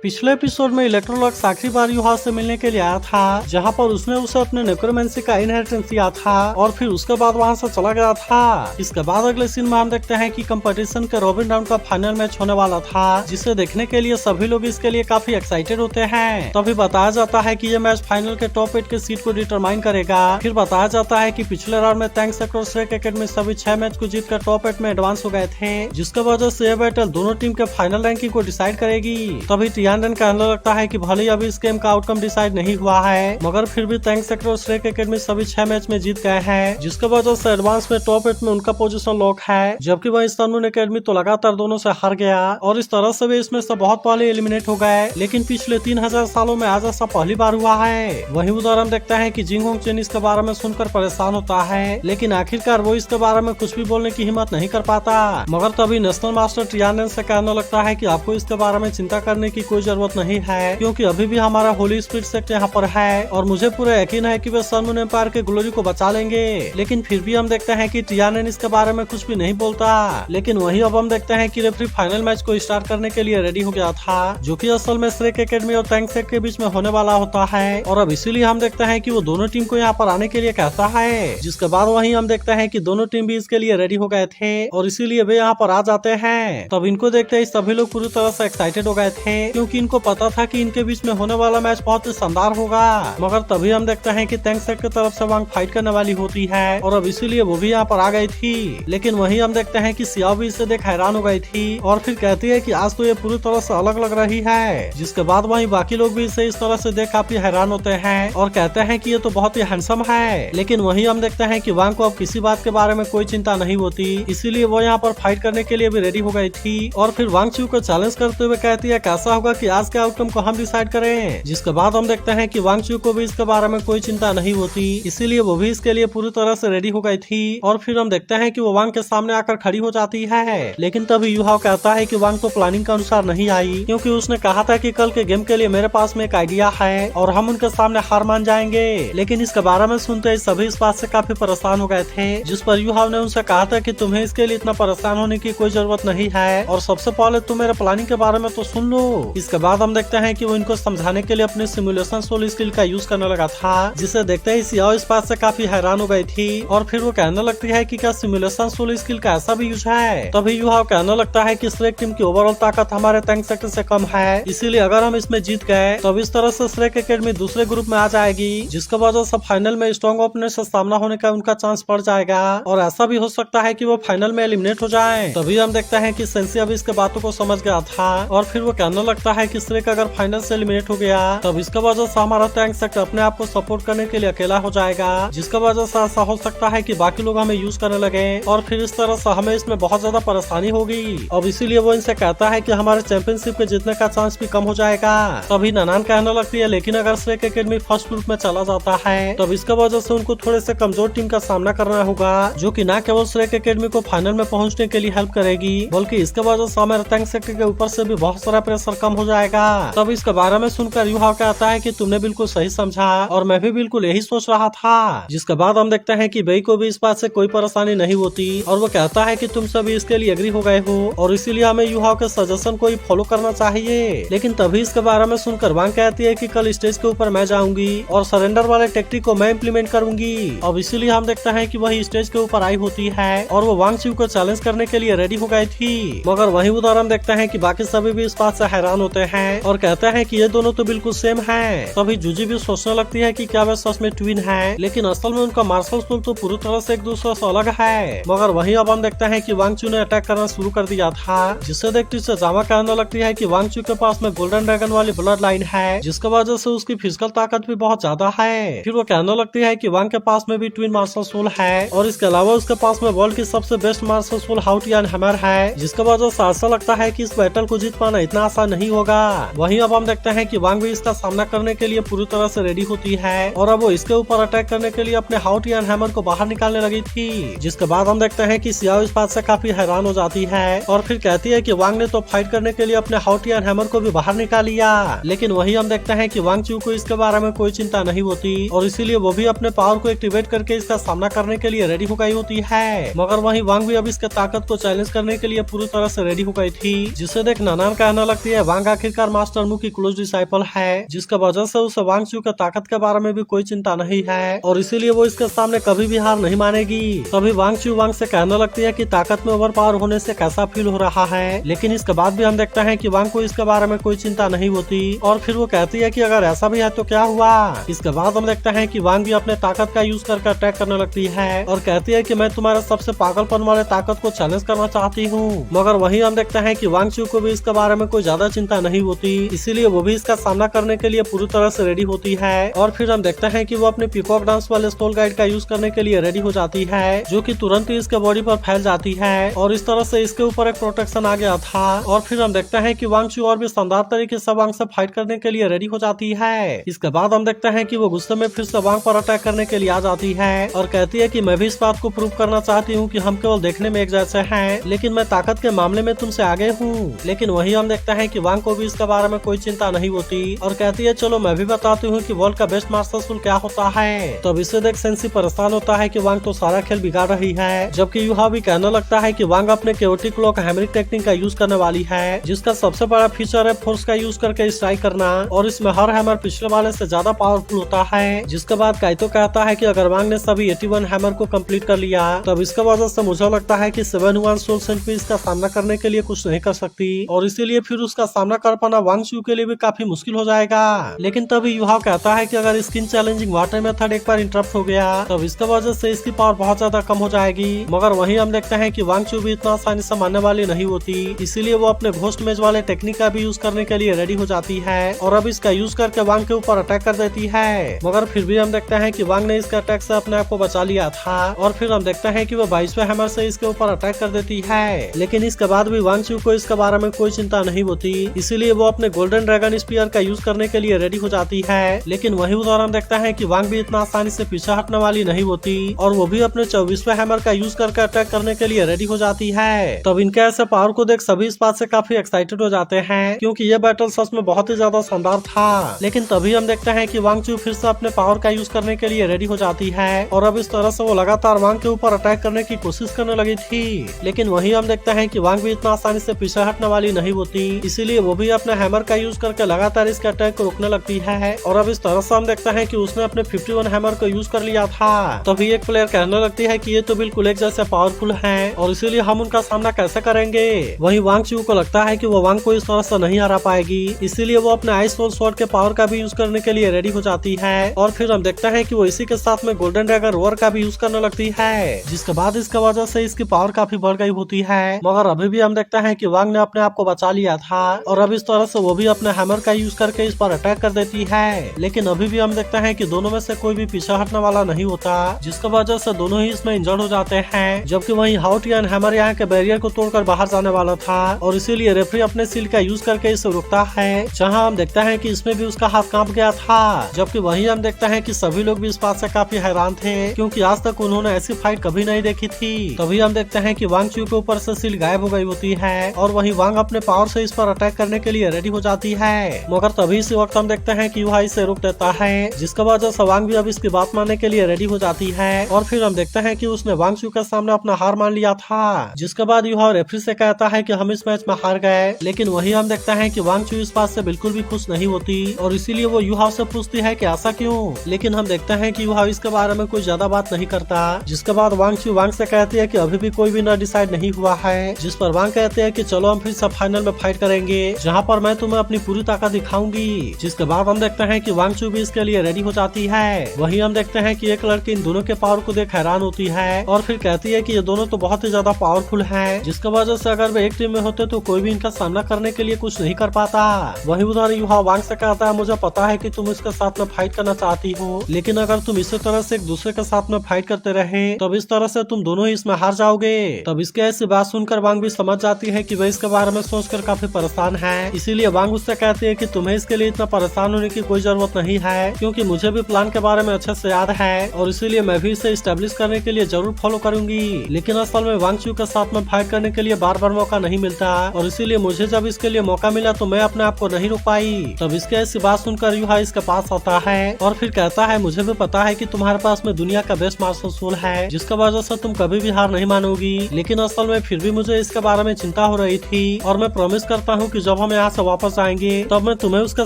पिछले एपिसोड में इलेक्ट्रोलक्स आखिरी बार युहा से मिलने के लिए आया था, जहां पर उसने उसे अपने नेक्रोमेंसी का इनहेरिटेंस दिया था और फिर उसके बाद वहां से चला गया था। इसके बाद अगले सीन में हम देखते हैं कि कंपटीशन के रॉबिन राउंड का फाइनल मैच होने वाला था, जिसे देखने के लिए सभी लोग इसके लिए काफी एक्साइटेड होते हैं। तभी बताया जाता है कि ये मैच फाइनल के टॉप 8 के सीट को डिटरमाइन करेगा। फिर बताया जाता है कि पिछले राउंड में थैंक्स अक्रॉस श्रेक एकेडमी सभी 6 मैच को जीत कर टॉप 8 में एडवांस हो गए थे, जिसके वजह से यह बैटल दोनों टीम के फाइनल रैंकिंग को डिसाइड करेगी। तभी टियानडन कहने लगता है कि भले ही अभी इस गेम का आउटकम डिसाइड नहीं हुआ है, मगर फिर भी थैंक्स अक्रॉस श्रेक एकेडमी सभी 6 मैच में जीत गए हैं, जिसके वजह से एडवांस में टॉप 8 में उनका पोजीशन लॉक है। जबकि वही सनमून एकेडमी तो लगातार दोनों से हार गया और इस तरह से वे इसमें से बहुत पहले एलिमिनेट हो गए। लेकिन पिछले 3000 सालों में आज ऐसा पहली बार हुआ है। वहीं उधर हम देखते हैं कि जिंगहोंग चेन इसके बारे में सुनकर परेशान होता है, लेकिन आखिरकार वो इसके बारे में कुछ भी बोलने की हिम्मत नहीं कर पाता। मगर तभी नेशनल मास्टर टियानडन से कहने लगता है कि आपको इसके बारे में चिंता करने की कोई जरूरत नहीं है, क्योंकि अभी भी हमारा होली स्पिरिट सेक्ट यहाँ पर है और मुझे पूरा यकीन है कि वे सनमून एम्पायर के ग्लोरी को बचा लेंगे। लेकिन फिर भी हम देखते हैं कि टियानडन इसके बारे में कुछ भी नहीं बोलता। लेकिन वहीं अब हम देखते हैं कि रेफरी फाइनल मैच को स्टार्ट करने के लिए रेडी हो गया था, जो कि असल में श्रेक एकेडमी और थैंक्स के बीच में होने वाला होता है। और अब इसीलिए हम देखते हैं कि वो दोनों टीम को यहाँ पर आने के लिए कहता है, जिसके बाद वहीं हम देखते हैं कि दोनों टीम भी इसके लिए रेडी हो गए थे और इसीलिए वे यहाँ पर आ जाते हैं। तब इनको देखते ही सभी लोग पूरी तरह से एक्साइटेड हो गए थे, क्योंकि इनको पता था कि इनके बीच में होने वाला मैच बहुत ही शानदार होगा। मगर तभी हम देखते हैं कि थैंक्स की तरफ से वांग फाइट करने वाली होती है और अब इसीलिए वो भी यहाँ पर आ गई थी। लेकिन वहीं हम देखते हैं कि सियाओ भी इसे देख हैरान हो गई थी और फिर कहती है कि आज तो ये पूरी तरह से अलग लग रही है। जिसके बाद वहीं बाकी लोग भी इसे इस तरह से देख काफी हैरान होते हैं और कहते हैं कि ये तो बहुत ही हैंडसम है। लेकिन वहीं हम देखते हैं कि वांग को अब किसी बात के बारे में कोई चिंता नहीं होती, इसीलिए वो यहाँ पर फाइट करने के लिए भी रेडी हो गई थी। और फिर वांग चू को चैलेंज करते हुए कहती है कैसा होगा कि आज के आउटकम को हम डिसाइड करें। जिसके बाद हम देखते हैं कि वांग चू को भी इसके बारे में कोई चिंता नहीं होती, इसीलिए वो भी इसके लिए पूरी तरह से रेडी हो गई थी। और फिर हम देखते हैं कि वो वांग के सामने आकर खड़ी हो जाती है। लेकिन तभी युहाओ कहता है कि वांग तो प्लानिंग के अनुसार नहीं आई, क्योंकि उसने कहा था कि कल के गेम के लिए मेरे पास में एक आइडिया है और हम उनके सामने हार मान जाएंगे। लेकिन इसके बारे में सुनते ही सभी इस बात से काफी परेशान हो गए थे, जिस पर युहाओ ने उनसे कहा था कि तुम्हें इसके लिए इतना परेशान होने की कोई जरूरत नहीं है और सबसे पहले तुम मेरे प्लानिंग के बारे में तो सुन लो। इसके बाद हम देखते हैं कि वो इनको समझाने के लिए अपने सिमुलेशन सोल स्किल का यूज करने लगा था, जिसे देखते ही सियाओ इस बात से काफी हैरान हो गई थी और फिर वो कहने लगती है कि क्या सिमुलेशन सोल स्किल का ऐसा भी यूज है। तभी युहाओ कहने लगता है कि श्रेक टीम की ओवरऑल ताकत हमारे थैंक्स सेक्टर से कम है, इसीलिए अगर हम इसमें जीत गए तो इस तरह से श्रेक एकेडमी दूसरे ग्रुप में आ जाएगी, जिसके वजह से फाइनल में स्ट्रॉन्ग ओपोनेंट से सामना होने का उनका चांस बढ़ जाएगा और ऐसा भी हो सकता है कि वो फाइनल में एलिमिनेट हो जाए। तभी हम देखते हैं कि सेंसी अब इसके बातों को समझ गया था और फिर वो कहने लगता है कि श्रेक अगर फाइनल से एलिमिनेट हो गया तब इसका वजह से हमारा थैंक्स सेक्टर अपने आप को सपोर्ट करने के लिए अकेला हो जाएगा, जिसका वजह से ऐसा हो सकता है कि बाकी लोग हमें यूज करने लगे और फिर इस तरह से हमें इसमें बहुत ज्यादा परेशानी होगी। अब इसीलिए वो इनसे कहता है कि हमारे चैंपियनशिप के जीतने का चांस भी कम हो जाएगा। तभी नानान कहने लगती है लेकिन अगर श्रेक एकेडमी फर्स्ट ग्रुप में चला जाता है तब इसका वजह से उनको थोड़े से कमजोर टीम का सामना करना होगा, जो कि न केवल श्रेक एकेडमी को फाइनल में पहुंचने के लिए हेल्प करेगी, बल्कि इसके वजह से हमारे थैंक्स सेक्टर के ऊपर से भी बहुत सारा प्रेशर कम हो जाएगा। तब इसके बारे में सुनकर युहाओ कहता है कि तुमने बिल्कुल सही समझा और मैं भी बिल्कुल यही सोच रहा था। जिसके बाद हम देखते हैं कि बेई को भी इस बात से कोई परेशानी नहीं होती और वो कहता है कि तुम सभी इसके लिए एग्री हो गए हो और इसीलिए हमें युहाओ के सजेशन को ही फॉलो करना चाहिए। लेकिन तभी इसके बारे में सुनकर वांग कहती है कि कल स्टेज के ऊपर मैं जाऊंगी और सरेंडर वाले टेक्टिक को मैं इम्प्लीमेंट करूंगी। अब इसीलिए हम देखते हैं कि वही स्टेज के ऊपर आई होती है और वो वांग चू को चैलेंज करने के लिए रेडी हो गई थी। मगर वही उधर हम देखते हैं कि बाकी सभी भी इस बात से हैरान होते हैं और कहते हैं कि ये दोनों तो बिल्कुल सेम है। तभी जूजी भी सोचने लगती है कि क्या वे सच में ट्विन है, लेकिन असल में उनका मार्शल स्कूल तो पूरी तरह से एक दूसरे से अलग है। मगर वहीं अब हम देखते हैं कि वांग चू ने अटैक करना शुरू कर दिया था, जिससे देखते से जामा कहने लगती है कि वांग चू के पास में गोल्डन ड्रैगन वाली ब्लड लाइन है, जिसकी वजह से उसकी फिजिकल ताकत भी बहुत ज्यादा है। फिर वो कहने लगती है कि वांग के पास में भी ट्विन मार्शल सोल है और इसके अलावा उसके पास में वर्ल्ड की सबसे बेस्ट मार्शल सोल हाउटियान हैमर है, जिसकी वजह से ऐसा लगता है कि इस बैटल को जीत पाना इतना आसान नहीं होगा। वहीं अब हम देखते हैं कि वांग भी इसका सामना करने के लिए पूरी तरह से रेडी होती है और अब वो इसके ऊपर अटैक करने के लिए अपने हाउटियान हैमर को बाहर निकालने लगी थी। जिसके बाद हम देखते हैं कि सियाओ इस बात से काफी हैरान हो जाती है और फिर कहती है कि वांग ने तो फाइट करने के लिए अपने हाउटियान हैमर को भी बाहर निकाल लिया। लेकिन वही हम देखते हैं कि वांग चू को इसके बारे में कोई चिंता नहीं होती और इसीलिए वो भी अपने पावर को एक्टिवेट करके इसका सामना करने के लिए रेडी हो गई होती है। मगर वहीं वांग भी अब इसके ताकत को चैलेंज करने के लिए पूरी तरह से रेडी हो गई थी, जिसे देख नानान कहने लगती है वांग आखिरकार मास्टर मू की क्लोज डिसाइपल है, जिसका वजह से उसे वांग चू के ताकत के बारे में भी कोई चिंता नहीं है और इसीलिए वो इसके सामने कभी भी हार नहीं मानेगी। तभी वांग चू वांग से कहने लगती है कि ताकत में ओवर पावर होने से कैसा फील हो रहा है, लेकिन इसके बाद भी हम देखते हैं कि वांग को इसके बारे में कोई चिंता नहीं होती और फिर वो कहती है कि अगर ऐसा भी है तो क्या हुआ। इसके बाद हम देखते हैं कि वांग भी अपने ताकत का यूज करके अटैक करने लगती है और कहती है कि मैं तुम्हारे सबसे पागलपन वाले ताकत को चैलेंज करना चाहती हूँ। मगर वहीं हम देखते हैं कि वांग चू को भी इसके बारे में कोई ज्यादा चिंता नहीं होती, इसीलिए वो भी इसका सामना करने के लिए पूरी तरह से रेडी होती है और फिर हम देखते हैं कि वो अपने पीकॉक डांस वाले स्टोल गाइड का यूज करने के लिए रेडी हो जाती है, जो कि तुरंत ही इसके बॉडी पर फैल जाती है और इस तरह से इसके ऊपर एक प्रोटेक्शन आ गया था। और फिर हम देखते हैं कि वांग चू और भी शानदार तरीके से वांग से फाइट करने के लिए रेडी हो जाती है। इसके बाद हम देखते हैं कि वो गुस्से में फिर से वांग पर अटैक करने के लिए आ जाती है और कहती है कि मैं भी इस बात को प्रूव करना चाहती हूँ कि हम केवल देखने में एक जैसे हैं, लेकिन मैं ताकत के मामले में तुमसे आगे हूँ। लेकिन वही हम देखते हैं कि वांग को भी इसके बारे में कोई चिंता नहीं होती और कहती है चलो मैं भी बताती हूँ कि वर्ल्ड का बेस्ट मास्टर स्कूल क्या होता है। तब इसे देख सेंसी परेशान होता है कि वांग तो सारा खेल बिगाड़ रही है, जबकि यूहा भी कहने लगता है कि वांग अपने केओटिक क्लॉक हैमरिंग टेक्निक का यूज करने वाली है, जिसका सबसे बड़ा फीचर है फोर्स का यूज करके स्ट्राइक करना और इसमें हर हैमर पिछले वाले से ज्यादा पावरफुल होता है। जिसके बाद काइतो कहता है कि अगर वांग ने सभी 81 हैमर को कंप्लीट कर लिया तब इसके वजह से मुझे लगता है कि 7-1 सोल सेंचुरी इसका सामना करने के लिए कुछ नहीं कर सकती और इसीलिए फिर उसका सामना कर पाना वांग चू के लिए भी काफी मुश्किल हो जाएगा। लेकिन तभी यूहा कहता है कि अगर स्किन चैलेंजिंग वाटर मेथड एक बार इंटरप्ट हो गया तब इसके वजह से इसकी पावर बहुत ज्यादा कम हो जाएगी। मगर वहीं हम देखते हैं कि वांग चू भी इतना आसानी से मानने वाली नहीं होती, इसीलिए वो अपने घोस्ट मेज वाले टेक्निक का भी यूज करने के लिए रेडी हो जाती है और अब इसका यूज करके वांग के ऊपर अटैक कर देती है। मगर फिर भी हम देखते हैं कि वांग ने इसके अटैक से अपने आप को बचा लिया था और फिर हम देखते हैं कि वो 22वें हैमर से इसके ऊपर अटैक कर देती है। लेकिन इसके बाद भी वांग चू को इसके बारे में कोई चिंता नहीं होती, इसीलिए वो अपने गोल्डन ड्रैगन स्पीयर का यूज करने के लिए रेडी हो जाती है। लेकिन वही उधर हम देखते हैं कि वांग भी इतना आसानी से पीछे हटने वाली नहीं होती और वो भी अपने 24वें हैमर का यूज करके अटैक करने के लिए रेडी हो जाती है। तब इनके ऐसे पावर को देख सभी इस बात से काफी एक्साइटेड हो जाते हैं, क्योंकि ये बैटल सच में बहुत ही ज्यादा शानदार था। लेकिन तभी हम देखते हैं कि वांग चू फिर से अपने पावर का यूज करने के लिए रेडी हो जाती है और अब इस तरह से वो लगातार वांग के ऊपर अटैक करने की कोशिश करने लगी थी। लेकिन वही हम देखते हैं कि वांग भी इतना आसानी से पीछे हटने वाली नहीं होती, इसीलिए वो भी अपने हैमर का यूज करके लगातार इसके अटैक को रोकने लगती है और अब इस तरह से हम देखते हैं कि उसने अपने 51 हैमर को यूज कर लिया था। तभी एक प्लेयर कहने लगती है कि ये तो बिल्कुल एक जैसे पावरफुल हैं और इसीलिए हम उनका सामना कैसे करेंगे। वहीं वांग चू को लगता है कि वो वांग को इस तरह से नहीं हरा पाएगी, इसीलिए वो अपने आइस सोल स्वॉर्ड के पावर का भी यूज करने के लिए रेडी हो जाती है और फिर हम देखते हैं कि वो इसी के साथ में गोल्डन ड्रैगन रोअर का भी यूज करने लगती है, जिसके बाद इसके वजह से इसकी पावर काफी बढ़ गई होती है। मगर अभी भी हम देखते हैं कि वांग ने अपने आप को बचा लिया था और अब इस तरह से वो भी अपने हैमर का यूज करके इस पर अटैक कर देती है। लेकिन अभी भी हम देखते हैं कि दोनों में से कोई भी पीछे हटने वाला नहीं होता, जिसकी वजह से दोनों ही इसमें इंजर्ड हो जाते हैं। जबकि वहीं हाउटियन हैमर यहाँ के बैरियर को तोड़कर बाहर जाने वाला था और इसीलिए रेफरी अपने सील का यूज करके इसे रोकता है, जहाँ हम देखते हैं कि इसमें भी उसका हाथ कांप गया था। जबकि वहीं हम देखते हैं कि सभी लोग भी इस बात से काफी हैरान थे, क्योंकि आज तक उन्होंने ऐसी फाइट कभी नहीं देखी थी। तभी हम देखते हैं कि वांग चू के ऊपर से सील गायब हो गई होती है और वहीं वांग अपने पावर से इस पर अटैक करने के लिए रेडी हो जाती है। मगर तभी इसी वक्त हम देखते हैं कि यूहा इसे रोक देता है, जिसका वजह से वांग भी अब इसकी बात मानने के लिए रेडी हो जाती है और फिर हम देखते हैं कि उसने वांग चू के सामने अपना हार मान लिया था। जिसके बाद यूहा रेफरी से कहता है कि हम इस मैच में हार गए। लेकिन वही हम देखते हैं कि वांग चू इस बात से बिल्कुल भी खुश नहीं होती और इसीलिए वो यूहा से पूछती है कि ऐसा क्यों। लेकिन हम देखते हैं कि यूहा इसके बारे में कोई ज्यादा बात नहीं करता। जिसके बाद वांग चू वांग से कहती है कि अभी भी कोई विनर डिसाइड नहीं हुआ है, जिस पर वांग कहते हैं कि चलो हम फिर से फाइनल में फाइट करेंगे, जहाँ पर मैं तुम्हें अपनी पूरी ताकत दिखाऊंगी। जिसके बाद हम देखते हैं कि वांग चू भी इसके लिए रेडी हो जाती है। वहीं हम देखते हैं कि एक लड़की इन दोनों के पावर को देख हैरान होती है और फिर कहती है कि ये दोनों तो बहुत ही ज्यादा पावरफुल हैं, जिसकी वजह से अगर वे एक टीम में होते तो कोई भी इनका सामना करने के लिए कुछ नहीं कर पाता। वहीं उधर यूहा वांग से कहता है मुझे पता है कि तुम इसके साथ में फाइट करना चाहती हो, लेकिन अगर तुम इसी तरह से एक दूसरे के साथ में फाइट करते रहे तब इस तरह से तुम दोनों ही इसमें हार जाओगे। तब इसके ऐसी बात सुनकर वांग भी समझ जाती है कि वह इसके बारे में सोचकर काफी परेशान है, इसीलिए वांग उससे कहती है कि तुम्हें इसके लिए इतना परेशान होने की कोई जरूरत नहीं है, क्योंकि मुझे भी प्लान के बारे में अच्छे से याद है और इसीलिए मैं भी इसे स्टेब्लिश करने के लिए जरूर फॉलो करूंगी। लेकिन असल में वांग चू के साथ में फाइट करने के लिए बार बार मौका नहीं मिलता और इसीलिए मुझे जब इसके लिए मौका मिला तो मैं अपने आप को नहीं रोक पाई। तब इसके ऐसी बात सुनकर यूहा इसके पास आता है और फिर कहता है मुझे भी पता है कि तुम्हारे पास में दुनिया का बेस्ट मास्टर सोल है, जिसका वजह से तुम कभी भी हार नहीं मानोगी। लेकिन असल में फिर भी मुझे इसके बारे में चिंता हो रही थी और मैं प्रॉमिस करता हूँ कि जब जब हम यहाँ से वापस आएंगे तब मैं तुम्हें उसके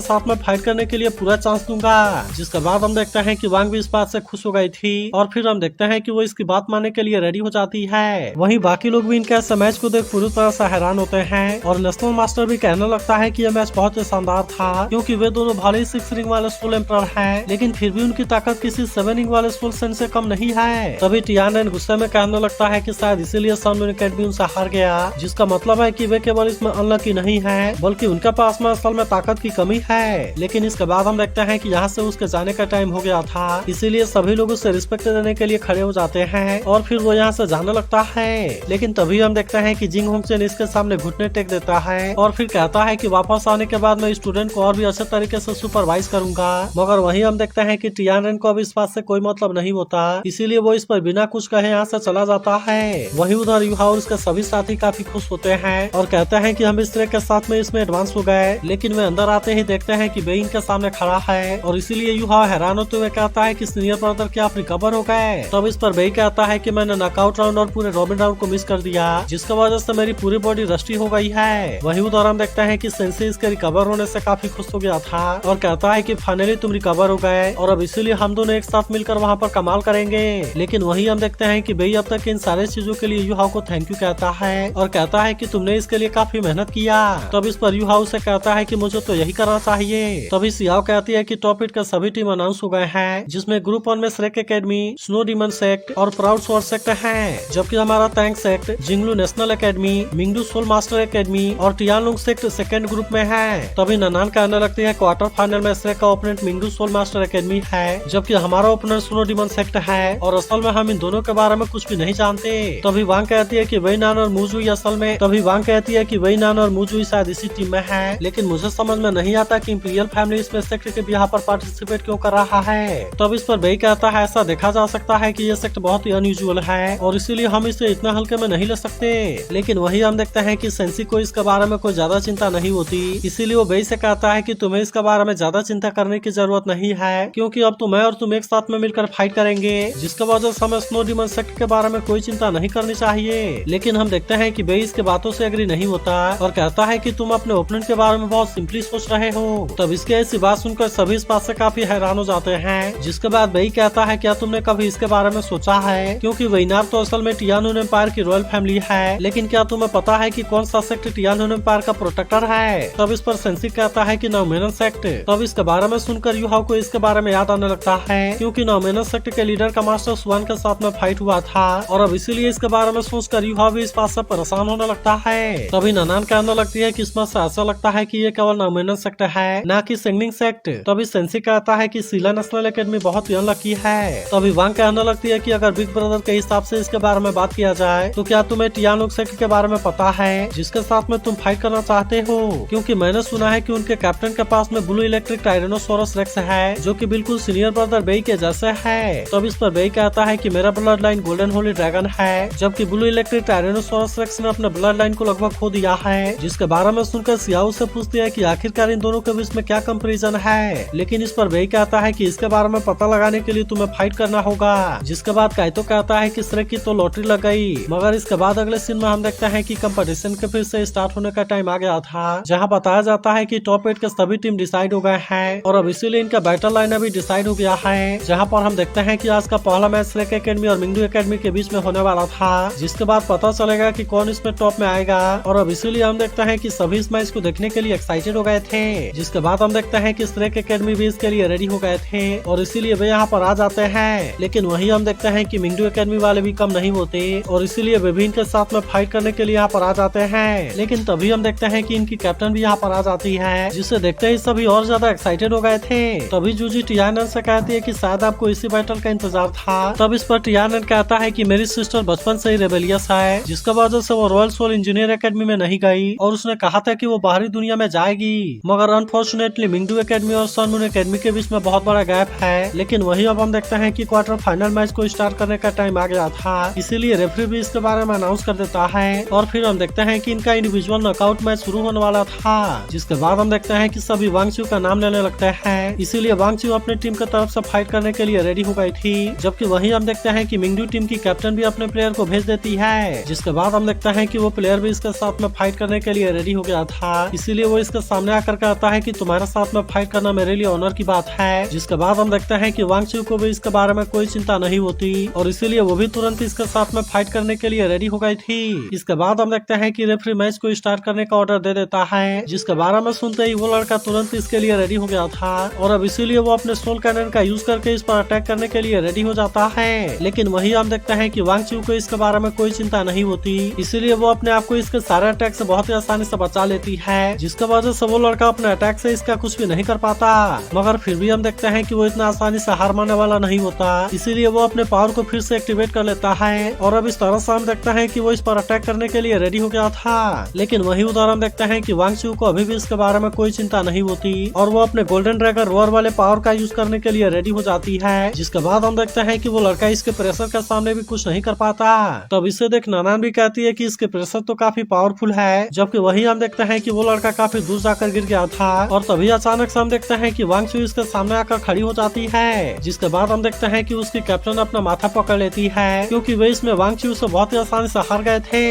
साथ में फाइट करने के लिए पूरा चांस दूंगा। जिसके बाद हम देखते हैं कि वांग भी इस बात से खुश हो गई थी और फिर हम देखते हैं कि वो इसकी बात मानने के लिए रेडी हो जाती है। वहीं बाकी लोग भी इनके ऐसे मैच को देख पूरी तरह से हैरान होते हैं और नेशनल मास्टर भी कहने लगता है कि यह मैच बहुत ही शानदार था, क्योंकि वे दोनों भले ही 6 रिंग वाले सोल एम्परर हैं, लेकिन फिर भी उनकी ताकत किसी 7 रिंग वाले सोल सन से कम नहीं है। तभी टियानन गुस्से में कहने लगता है कि शायद इसीलिए सन मून एकेडमी उनसे हार गया, जिसका मतलब है कि वे केवल इसमें अनलकी नहीं है बल्कि उनके पास में असल में ताकत की कमी है। लेकिन इसके बाद हम देखते हैं कि यहाँ से उसके जाने का टाइम हो गया था, इसीलिए सभी लोग उसे रिस्पेक्ट देने के लिए खड़े हो जाते हैं और फिर वो यहाँ से जाने लगता है। लेकिन तभी हम देखते हैं कि जिंग होंगचेन इसके सामने घुटने टेक देता है और फिर कहता है कि वापस आने के बाद मैं स्टूडेंट को और भी अच्छे तरीके से सुपरवाइज करूंगा। मगर वहीं हम देखते हैं कि टियानन को अब इस बात से कोई मतलब नहीं होता, इसीलिए वो इस पर बिना कुछ कहे यहाँ से चला जाता है। वहीं उधर युहा और उसके सभी साथी काफी खुश होते हैं और कहते हैं कि हम इस तरह के साथ में इसमें एडवांस हो गए। लेकिन वे अंदर आते ही देखते हैं कि बेइन के सामने खड़ा है और इसीलिए युहा हैरान होते हुए कहता है कि सीनियर ब्रदर क्या आप रिकवर हो गए। तब इस पर बेई कहता है कि मैंने नॉकआउट राउंड और पूरे रॉबिन राउंड को मिस कर दिया, जिसकी वजह से मेरी पूरी बॉडी रस्टी हो गई है। वहीं उधर हम देखते हैं कि सेंसी इसके रिकवर होने से काफी खुश हो गया था और कहता है कि फाइनली तुम रिकवर हो गए और अब इसीलिए हम दोनों एक साथ मिलकर वहाँ पर कमाल करेंगे। लेकिन वहीं हम देखते हैं कि बेई अब तक इन सारे चीजों के लिए युहा को थैंक यू कहता है और कहता है कि तुमने इसके लिए काफी मेहनत किया। तब इस पर युहा उसे कहता है कि मुझे तो यही करना चाहिए। तभी सियाओ कहती है कि टॉप 8 का सभी टीम अनाउंस हो गए हैं, जिसमें ग्रुप 1 में Shrek academy, snow demon sect और प्राउड स्वॉर्ड सेक्ट है, जबकि हमारा टैंक सेक्ट, जिंगलू नेशनल एकेडमी, मिंगडू सोल मास्टर एकेडमी और टियानलुंग सेक्ट सेकंड ग्रुप में है। तभी ननान कहने लगती है क्वार्टर फाइनल में श्रेक का ओपोनेंट मिंगडू सोल मास्टर एकेडमी है, जबकि हमारा ओपोनेंट स्नो डीमन सेक्ट है और असल में हम इन दोनों के बारे में कुछ भी नहीं जानते। तभी वांग कहती है कि वही नान और मुजुई असल में शायद इसी टीम में है, लेकिन मुझे समझ में नहीं आता कि इंपीरियल फैमिली इसमें सेक्ट के यहाँ पर पार्टिसिपेट क्यों कर रहा है। तब इस पर बेई कहता है ऐसा देखा जा सकता है कि ये सेक्ट बहुत ही अनयूजुअल है और इसीलिए हम इसे इतना हल्के में नहीं ले सकते। लेकिन वही हम देखते हैं कि सेंसी को इसके बारे में कोई ज्यादा चिंता नहीं होती, इसीलिए वो बेई से कहता है कि तुम्हें इसके बारे में ज्यादा चिंता करने की जरूरत नहीं है, क्योंकि अब तुम्हें और तुम एक साथ में मिलकर फाइट करेंगे, जिसके वजह से हमें स्नो डीमन सेक्ट के बारे में कोई चिंता नहीं करनी चाहिए। लेकिन हम देखते हैं कि बेई इसके बातों से एग्री नहीं होता और कहता है कि तुम अपने ओपोनेंट के बारे में बहुत सिंपली सोच रहे हो। तब इसके ऐसी बात सुनकर सभी इस बात से काफी हैरान हो जाते हैं, जिसके बाद बेई कहता है क्या तुमने कभी इसके बारे में सोचा है, क्योंकि वेइनार तो असल में टियानून एम्पायर की रॉयल फैमिली है, लेकिन क्या तुम्हें पता है कि कौन सा सेक्ट टियानून एम्पायर का प्रोटेक्टर है। तब इस पर सेंसी कहता है कि नौमेनन सेक्ट। तब इसके बारे में सुनकर युहाओ को इसके बारे में याद आने लगता है, क्योंकि नौमेनन सेक्ट के लीडर का मास्टर सुआन के साथ में फाइट हुआ था और अब इसीलिए इसके बारे में सोचकर युहाओ भी इस बात से परेशान होने लगता है। तभी ननान कहने लगती है कि इसमें से ऐसा लगता है कि ये केवल नौमेनन सेक्ट है, न कि सिंगनिंग सेक्ट। तभी सेंसी कहता है कि सीला नेशनल एकेडमी बहुत ही अनलकी है। तभी वांग कहने लगती है कि अगर बिग ब्रदर के हिसाब से इसके बारे में बात किया जाए तो क्या तुम्हें टियानलुंग सेक्ट के बारे में पता है, जिसके साथ में तुम फाइट करना चाहते हो, क्योंकि मैंने सुना है कि उनके कैप्टन के पास में ब्लू इलेक्ट्रिक टायरेनोसोरस रेक्स है, जो कि बिल्कुल सीनियर ब्रदर बेई के जैसे है। तब इस पर बेई कहता है कि मेरा blood line golden Holi dragon है, जबकि ब्लू इलेक्ट्रिक टायरेनोसोरस रेक्स ने अपने ब्लड लाइन को लगभग खो दिया है। जिसके बारे में सुनकर सियाओ से पूछती है कि आखिरकार इन दोनों के बीच में क्या कंपैरिजन है, लेकिन इस पर बेई कहता है कि इसके बारे में पता लगाने के लिए तुम्हें फाइट करना होगा। जिसके बाद काइतो कहता है कि श्रेक की तो लॉटरी लग गई। मगर इसके बाद अगले सीन में हम देखते हैं कि कंपटीशन के फिर से स्टार्ट होने का टाइम आ गया था, जहां बताया जाता है कि टॉप 8 के सभी टीम डिसाइड हो गए हैं और अब इसीलिए इनका बैटल लाइन भी डिसाइड हो गया है, जहां पर हम देखते हैं कि आज का पहला मैच श्रेक एकेडमी और मिंगडू एकेडमी के बीच में होने वाला था, जिसके बाद पता चलेगा कि कौन इसमें टॉप में आएगा। और अब इसीलिए हम देखते हैं कि सभी इस मैच को देखने के लिए एक्साइटेड हो गए थे। जिसके बाद हम देखते हैं कि श्रेक एकेडमी भी इसके लिए रेडी हो गए थे और इसीलिए वे यहाँ पर आ जाते हैं। लेकिन वही हम देखते हैं कि मिंगडू एकेडमी वाले भी कम नहीं होते और इसीलिए वे भी इनके साथ में फाइट करने के लिए यहाँ पर आ जाते हैं। लेकिन तभी हम देखते हैं कि इनकी कैप्टन भी यहाँ पर आ जाती है, जिसे देखते ही सभी और ज्यादा एक्साइटेड हो गए थे। तभी जूजी टियानन से कहती है कि शायद आपको इसी बैटल का इंतजार था। तब इस पर टियानन कहता है कि मेरी सिस्टर बचपन से ही रेबेलियस है, जिसका वजह से वो रॉयल सोल इंजीनियर एकेडमी में नहीं गई और उसने कहा था कि वो बाहरी दुनिया में जाएगी। मगर अनफॉर्चुनेटली मिंगडू एकेडमी और सन मून एकेडमी के बीच में बहुत बड़ा गैप है। लेकिन वही अब हम देखते हैं कि क्वार्टर फाइनल मैच को स्टार्ट करने का टाइम आ गया था, इसीलिए रेफरी भी इसके बारे में अनाउंस कर देता है और फिर हम देखते हैं कि इनका इंडिविजुअल नॉकआउट मैच शुरू होने वाला था। जिसके बाद हम देखते हैं कि सभी वांगचू का नाम लेने लगते हैं, इसीलिए वांगचू अपनी टीम की तरफ से फाइट करने के लिए रेडी हो गई थी। जबकि वही हम देखते हैं कि मिंगडू टीम की कैप्टन भी अपने प्लेयर को भेज देती है। जिसके बाद हम देखते हैं कि वो प्लेयर भी इसके साथ में फाइट करने के लिए रेडी हो गया गया था, इसीलिए वो इसके सामने आकर कहता है कि तुम्हारे साथ में फाइट करना मेरे लिए ऑनर की बात है। जिसके बाद हम देखते हैं कि वांग चू को भी इसके बारे में कोई चिंता नहीं होती और इसीलिए वो भी तुरंत इसके साथ में फाइट करने के लिए रेडी हो गई थी। इसके बाद हम देखते हैं कि रेफरी मैच को स्टार्ट करने का ऑर्डर दे देता है, जिसके बारे में सुनते ही वो लड़का तुरंत इसके लिए रेडी हो गया था और अब इसीलिए वो अपने सोल कैनन का यूज करके इस पर अटैक करने के लिए रेडी हो जाता है। लेकिन वही हम देखते हैं कि वांग चू को इसके बारे में कोई चिंता नहीं होती, इसीलिए वो अपने आप को इसके सारे अटैक से बहुत ही आसानी से बचा लेती है, जिसके वजह से वो लड़का अपने अटैक से इसका कुछ भी नहीं कर पाता। मगर फिर भी हम देखते हैं कि वो इतना आसानी से हार मानने वाला नहीं होता, इसीलिए वो अपने पावर को फिर से एक्टिवेट कर लेता है और अब इस तरह से हम देखते हैं कि वो इस पर अटैक करने के लिए रेडी हो गया था। लेकिन वही उधर हम देखते हैं कि वांग चू को अभी भी इसके बारे में कोई चिंता नहीं होती और वो अपने गोल्डन ड्रैगन रोअर वाले पावर का यूज करने के लिए रेडी हो जाती है, जिसके बाद हम देखते हैं कि वो लड़का इसके प्रेशर के सामने भी कुछ नहीं कर पाता। तब इसे देख नानान भी कहती है कि इसके प्रेशर तो काफी पावरफुल है, जबकि वही हम देखते हैं कि वो लड़का काफी दूर जाकर गिर गया था और तभी अचानक से हम देखते हैं कि वांग चू इसके सामने आकर खड़ी हो जाती है, जिसके बाद हम देखते हैं कि उसकी कैप्टन अपना माथा पकड़ लेती है, क्योंकि वे इसमें वांग चू से बहुत ही आसानी से हार गए थे।